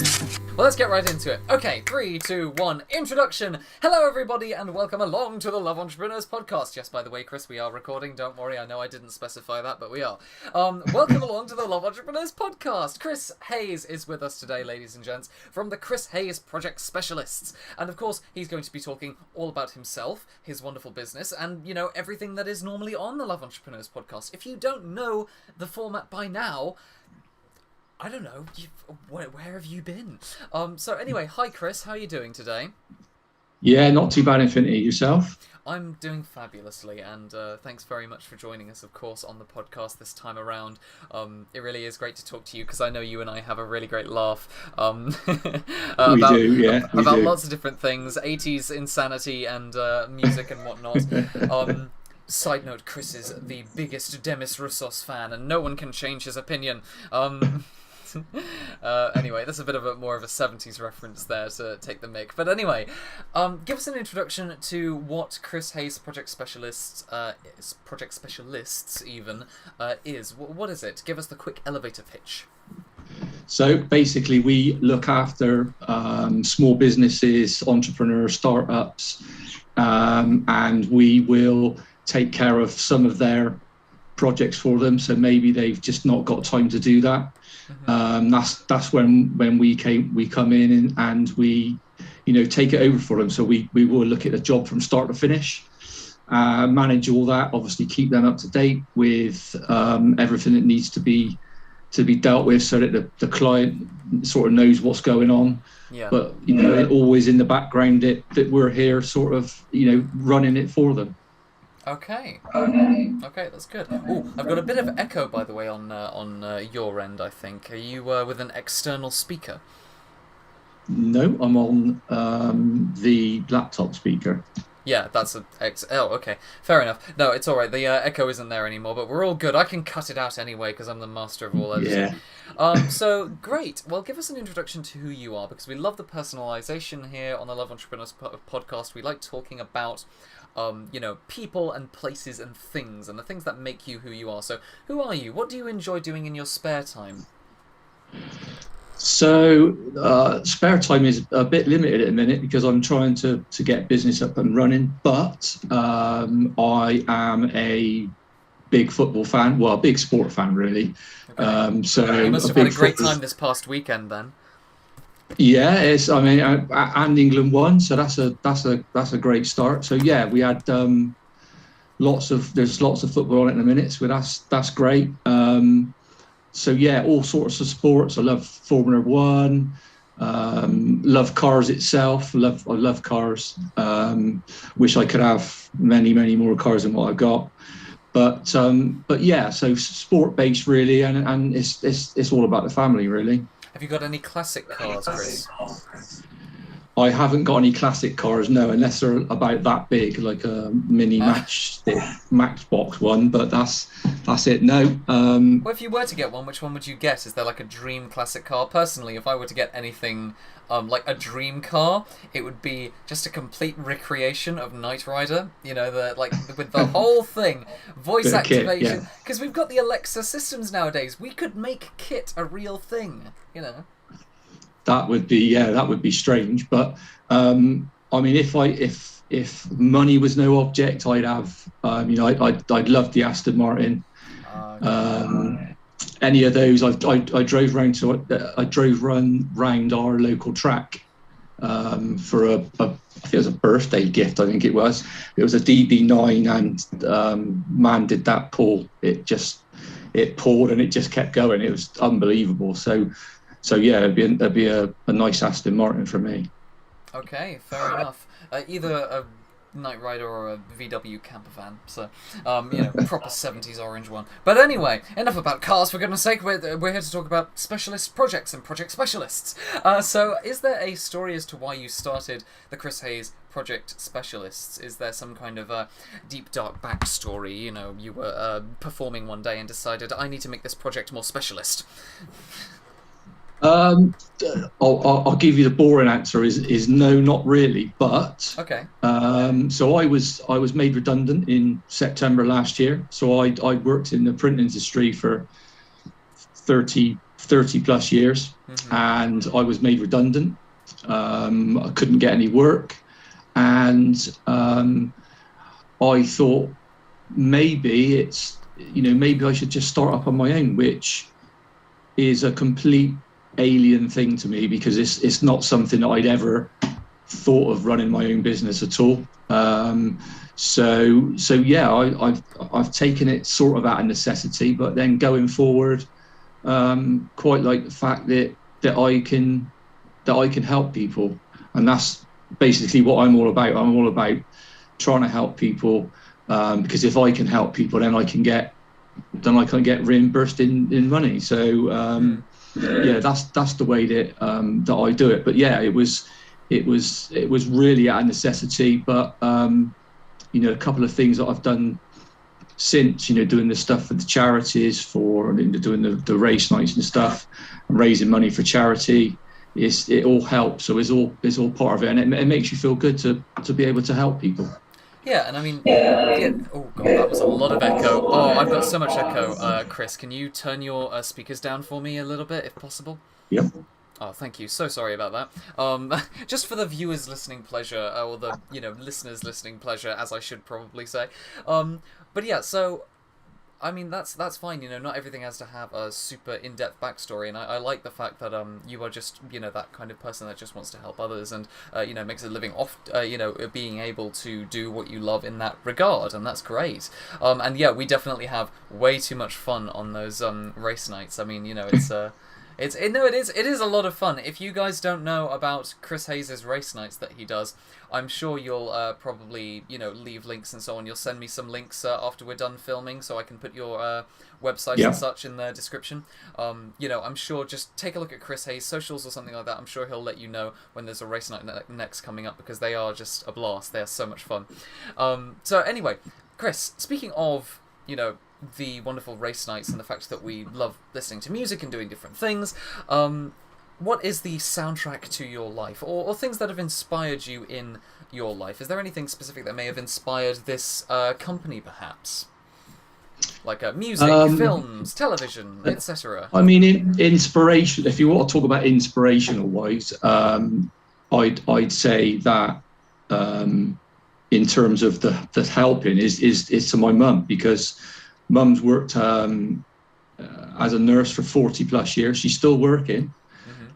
Well, let's get right into it. Okay, 3, 2, 1, introduction. Hello, everybody, and welcome along to the Love Entrepreneurs podcast. Yes, by the way, Chris, we are recording. Don't worry, I know I didn't specify that, but we are. Welcome along to the Love Entrepreneurs podcast. Chris Hayes is with us today, ladies and gents, from the Chris Hayes Project Specialists. And of course, he's going to be talking all about himself, his wonderful business, and, you know, everything that is normally on the Love Entrepreneurs podcast. If you don't know the format by now, I don't know, where have you been? So anyway, hi Chris, how are you doing today? Yeah, not too bad, Infinity. Yourself? I'm doing fabulously, and thanks very much for joining us, of course, on the podcast this time around. It really is great to talk to you, because I know you and I have a really great laugh We do, yeah. about lots of different things, 80s insanity and music and whatnot. Side note, Chris is the biggest Demis Roussos fan, and no one can change his opinion. Anyway, that's a bit of more of a 70s reference there to take the mick. But anyway, give us an introduction to what Chris Hayes Project Specialists is. What is it? Give us the quick elevator pitch. So basically, we look after small businesses, entrepreneurs, startups, and we will take care of some of their projects for them. So maybe they've just not got time to do that. That's when we come in and we, you know, take it over for them. So we will look at the job from start to finish, manage all that, obviously keep them up to date with everything that needs to be dealt with, so that the client sort of knows what's going on. Yeah. But you know, always in the background that we're here, sort of, you know, running it for them. Okay, that's good. Oh, I've got a bit of echo, by the way, on your end, I think. Are you with an external speaker? No, I'm on the laptop speaker. Yeah, that's okay, fair enough. No, it's alright, the echo isn't there anymore, but we're all good. I can cut it out anyway, because I'm the master of all editing. Yeah. So, great. Well, give us an introduction to who you are, because we love the personalization here on the Love Entrepreneurs podcast. We like talking about you know, people and places and things, and the things that make you who you are. So, who are you? What do you enjoy doing in your spare time? So, spare time is a bit limited at the minute because I'm trying to get business up and running. But I am a big football fan. Well, a big sport fan, really. Okay. So you must have had a great time this past weekend, then. Yeah, and England won, so that's a great start. So yeah, we had there's lots of football on it in a minute, so that's great. So yeah, all sorts of sports. I love Formula One, love cars itself. I love cars. Wish I could have many more cars than what I've got. But yeah, so sport based really, and it's all about the family really. Have you got any classic cars, Chris? I haven't got any classic cars, no, unless they're about that big, like a mini Matchbox one. But that's it. No. Well, if you were to get one, which one would you get? Is there like a dream classic car? Personally, if I were to get anything like a dream car, it would be just a complete recreation of Knight Rider. You know, with the whole thing, voice activation. Because we've got the Alexa systems nowadays. We could make KITT a real thing. You know. That would be strange. But I mean, if money was no object, I'd have I'd love the Aston Martin. Any of those. I drove round our local track for I think it was a birthday gift. I think it was a DB9, and man, did that pull! It pulled and it just kept going. It was unbelievable. So yeah, it'd be a nice Aston Martin for me. Okay, fair enough. Either a Knight Rider or a VW camper van. So, you know, proper 70s orange one. But anyway, enough about cars, for goodness sake. We're here to talk about specialist projects and project specialists. So is there a story as to why you started the Chris Hayes Project Specialists? Is there some kind of a deep, dark backstory? You know, you were performing one day and decided, I need to make this project more specialist. I'll give you the boring answer is no, not really. But okay. So I was made redundant in September last year. So I worked in the print industry for 30 30 plus years, and I was made redundant. I couldn't get any work, and I thought maybe maybe I should just start up on my own, which is a complete alien thing to me, because it's not something that I'd ever thought of running my own business at all. So yeah, I've taken it sort of out of necessity, but then going forward, quite like the fact that I can help people, and that's basically what I'm all about. I'm all about trying to help people, because if I can help people, then I can get reimbursed in money. So yeah, that's the way that I do it. But yeah, it was really out of necessity. But a couple of things that I've done since, doing the stuff for the charities, for doing the race nights and stuff, and raising money for charity, it all helps. So it's all part of it, and it makes you feel good to be able to help people. Yeah, and I mean, yeah. Oh god, that was a lot of echo. Oh, I've got so much echo. Chris, can you turn your speakers down for me a little bit, if possible? Yep. Oh, thank you. So sorry about that. Just for the viewers' listening pleasure, or the listeners' listening pleasure, as I should probably say. But yeah, so I mean that's fine. Not everything has to have a super in-depth backstory, and I like the fact that you are just that kind of person that just wants to help others, and makes a living off being able to do what you love in that regard, and that's great. And yeah, we definitely have way too much fun on those race nights. I mean, it is a lot of fun. If you guys don't know about Chris Hayes' race nights that he does, I'm sure you'll probably leave links and so on. You'll send me some links after we're done filming, so I can put your website and such in the description. I'm sure, just take a look at Chris Hayes' socials or something like that. I'm sure he'll let you know when there's a race night next coming up, because they are just a blast. They are so much fun. So anyway, Chris, speaking of the wonderful race nights and the fact that we love listening to music and doing different things, what is the soundtrack to your life, or things that have inspired you in your life? Is there anything specific that may have inspired this company, perhaps? Like music, films, television, etc. I mean, inspiration, if you want to talk about inspirational wise, I'd say that in terms of the helping is to my mum, because Mum's worked as a nurse for 40 plus years. She's still working,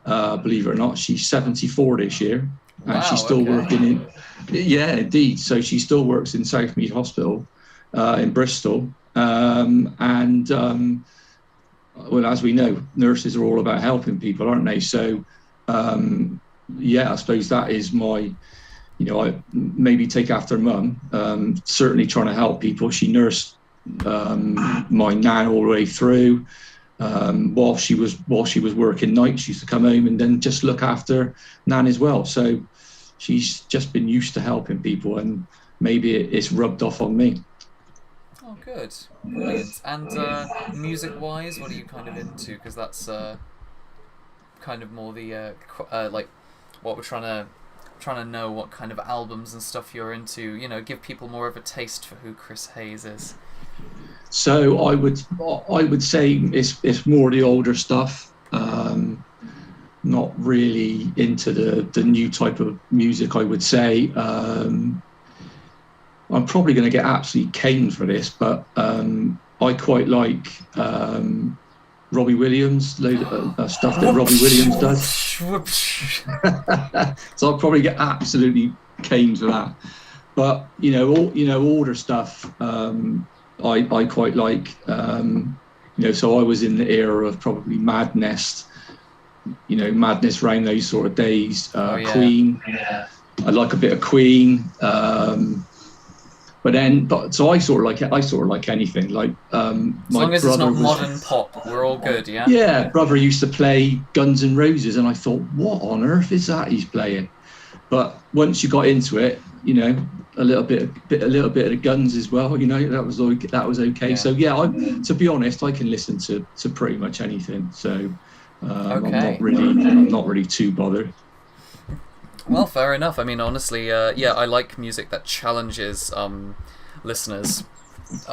believe it or not. She's 74 this year, and she's still working yeah, indeed. So she still works in Southmead Hospital in Bristol. Well, as we know, nurses are all about helping people, aren't they? So yeah, I suppose that is my, I maybe take after Mum, certainly trying to help people. She nursed my nan all the way through. While she was working nights, she used to come home and then just look after nan as well. So she's just been used to helping people, and maybe it's rubbed off on me. Oh, good, brilliant. And music-wise, what are you kind of into? Because that's kind of more the like what we're trying to know, what kind of albums and stuff you're into. Give people more of a taste for who Chris Hayes is. So I would say it's more the older stuff. Not really into the new type of music, I would say. I'm probably going to get absolutely caned for this, but I quite like Robbie Williams, stuff that Robbie Williams does. So I'll probably get absolutely caned for that. But older stuff. I quite like, so I was in the era of probably Madness, Madness around those sort of days. Queen, I like a bit of Queen, so I sort of like anything. Like as long as it's not modern pop, we're all good, yeah. Yeah, brother used to play Guns N' Roses, and I thought, what on earth is that he's playing? But once you got into it, a little bit of the Guns as well. That was okay. Yeah. So yeah, to be honest, I can listen to pretty much anything. So I'm not really too bothered. Well, fair enough. I mean, honestly, I like music that challenges listeners.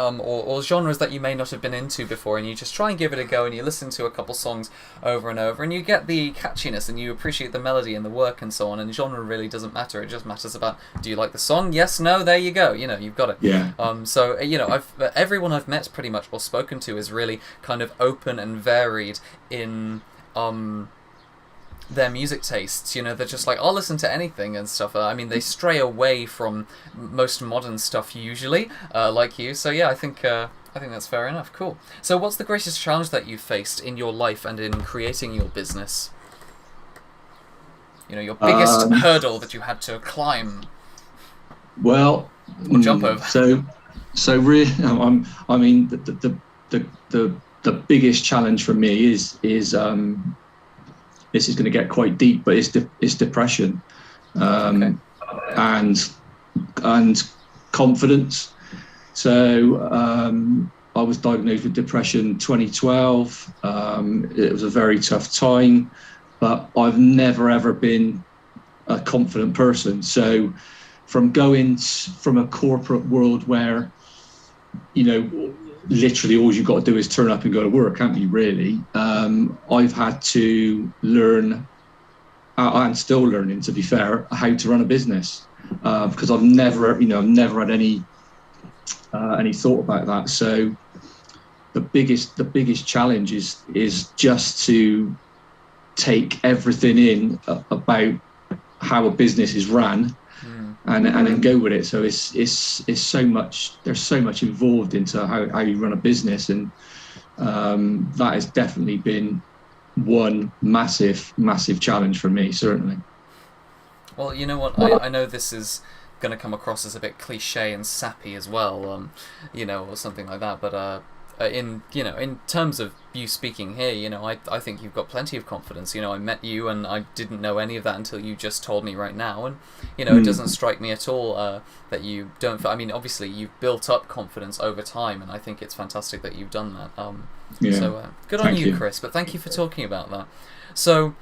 or genres that you may not have been into before, and you just try and give it a go, and you listen to a couple songs over and over, and you get the catchiness, and you appreciate the melody and the work and so on, and genre really doesn't matter. It just matters about, do you like the song? Yes, no, there you go. You've got it. Yeah. So everyone I've met pretty much or spoken to is really kind of open and varied in their music tastes. They're just like, I'll listen to anything and stuff. I mean, they stray away from most modern stuff usually, like you. So yeah, I think that's fair enough. Cool. So what's the greatest challenge that you faced in your life and in creating your business? Your biggest hurdle that you had to climb. Well, or jump over. So really, I mean, the biggest challenge for me is this is going to get quite deep, but it's depression, Okay. and confidence. So I was diagnosed with depression 2012. It was a very tough time, but I've never ever been a confident person. So from going from a corporate world where literally all you've got to do is turn up and go to work, can't you, really? I've had to learn, and still learning, to be fair, how to run a business, because I've never had any thought about that. So the biggest challenge is just to take everything in about how a business is ran, and then go with it. So it's so much. There's so much involved into how you run a business, and that has definitely been one massive challenge for me, certainly. Well, you know what? I know this is going to come across as a bit cliche and sappy as well, or something like that. But in terms of you speaking here, I think you've got plenty of confidence. I met you and I didn't know any of that until you just told me right now, and it doesn't strike me at all that you don't. I mean, obviously you've built up confidence over time, and I think it's fantastic that you've done that. So good on you, Chris. But thank you for talking about that. So,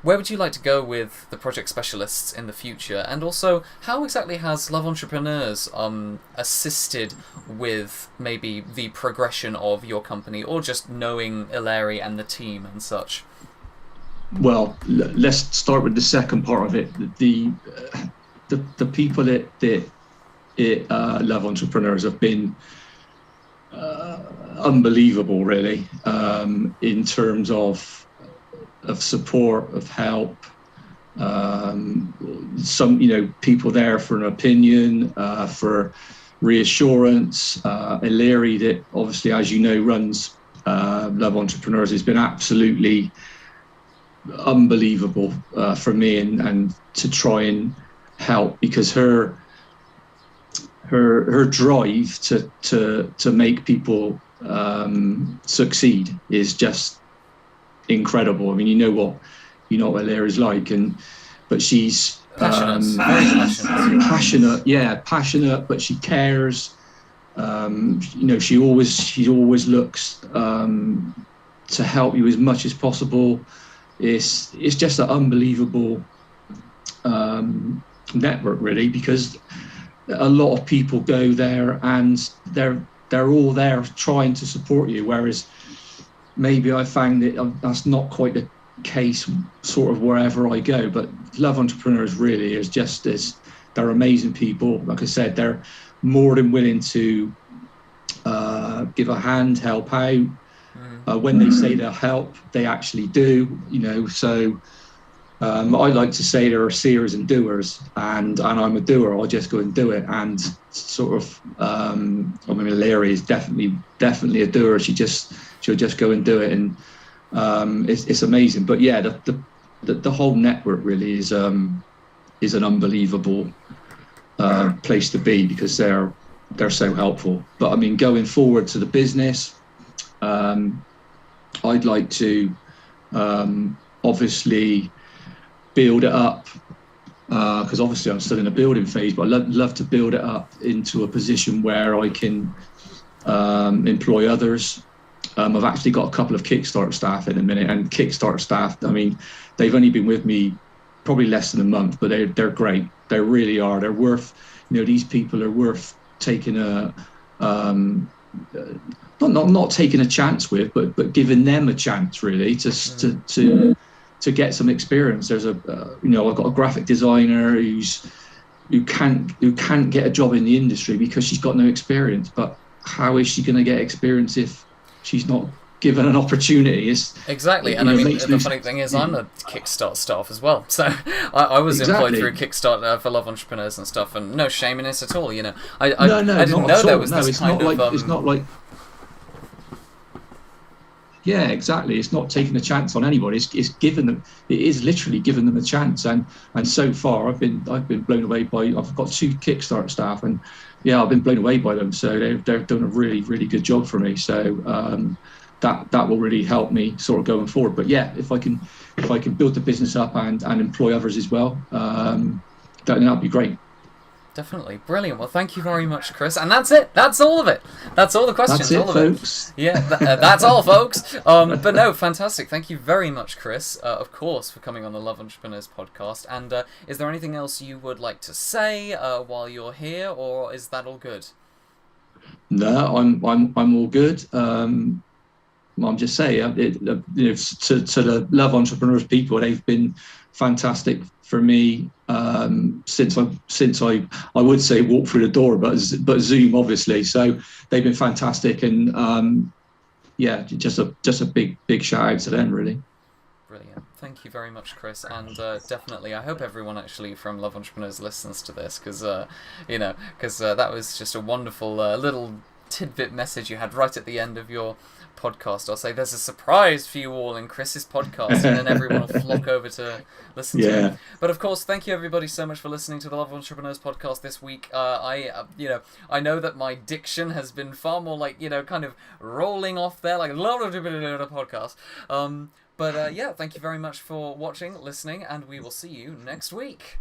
where would you like to go with the project specialists in the future? And also, how exactly has Love Entrepreneurs assisted with maybe the progression of your company, or just knowing Ilari and the team and such? Well, let's start with the second part of it. The people at Love Entrepreneurs have been unbelievable, really, in terms of support, of help. Some people there for an opinion, for reassurance. Ilari, that obviously, as you know, runs Love Entrepreneurs, has been absolutely unbelievable for me, and to try and help, because her drive to make people succeed is just incredible. I mean, you know what Ilari's like, but she's passionate, but she cares. She always looks to help you as much as possible. It's just an unbelievable network, really, because a lot of people go there and they're all there trying to support you, whereas maybe I found that that's not quite the case sort of wherever I go. But Love Entrepreneurs really is just as, they're amazing people. Like I said, they're more than willing to give a hand, help out. When they say they'll help, they actually do, so I like to say there are seers and doers, and I'm a doer. I'll just go and do it. And sort of, Ilari is definitely a doer. She'll just go and do it, and it's amazing. But yeah, the whole network really is an unbelievable place to be, because they're so helpful. But I mean, going forward to the business, I'd like to obviously build it up, because obviously I'm still in the building phase, but I'd love to build it up into a position where I can employ others. I've actually got a couple of Kickstarter staff in a minute, and Kickstarter staff, I mean, they've only been with me probably less than a month, but they're great. They really are. They're worth, these people are worth taking a not taking a chance with, but giving them a chance really to get some experience. There's I've got a graphic designer who can't get a job in the industry because she's got no experience. But how is she going to get experience if she's not given an opportunity? Exactly. And I mean, the funny thing is, I'm a Kickstart staff as well, so I was employed through Kickstart for Love Entrepreneurs and stuff, and no shame in this at all. I didn't know there was this kind of. It's not like. Yeah, exactly. It's not taking a chance on anybody. It's given them. It is literally giving them a chance. And so far, I've been blown away by. I've got 2 Kickstart staff, and yeah, I've been blown away by them. So they've done a really really good job for me. So that will really help me sort of going forward. But yeah, if I can build the business up and employ others as well, that'd be great. Definitely. Brilliant. Well, thank you very much, Chris. And that's it. That's all of it. That's all the questions. That's it, all of folks. It. Yeah, that's all, folks. But no, fantastic. Thank you very much, Chris, of course, for coming on the Love Entrepreneurs podcast. And is there anything else you would like to say while you're here, or is that all good? No, I'm all good. I'm just saying, to the Love Entrepreneurs people, they've been fantastic for me since I would say walked through the door, but Zoom obviously. So they've been fantastic, and just a big shout out to them, really. Brilliant. Thank you very much, Chris, and definitely I hope everyone actually from Love Entrepreneurs listens to this, because that was just a wonderful little tidbit message you had right at the end of your podcast. I'll say there's a surprise for you all in Chris's podcast, and then everyone will flock over to listen to it. But of course, thank you everybody so much for listening to the Love Entrepreneurs podcast this week. I know that my diction has been far more like kind of rolling off there like Love Entrepreneurs podcast. But thank you very much for watching, listening, and we will see you next week.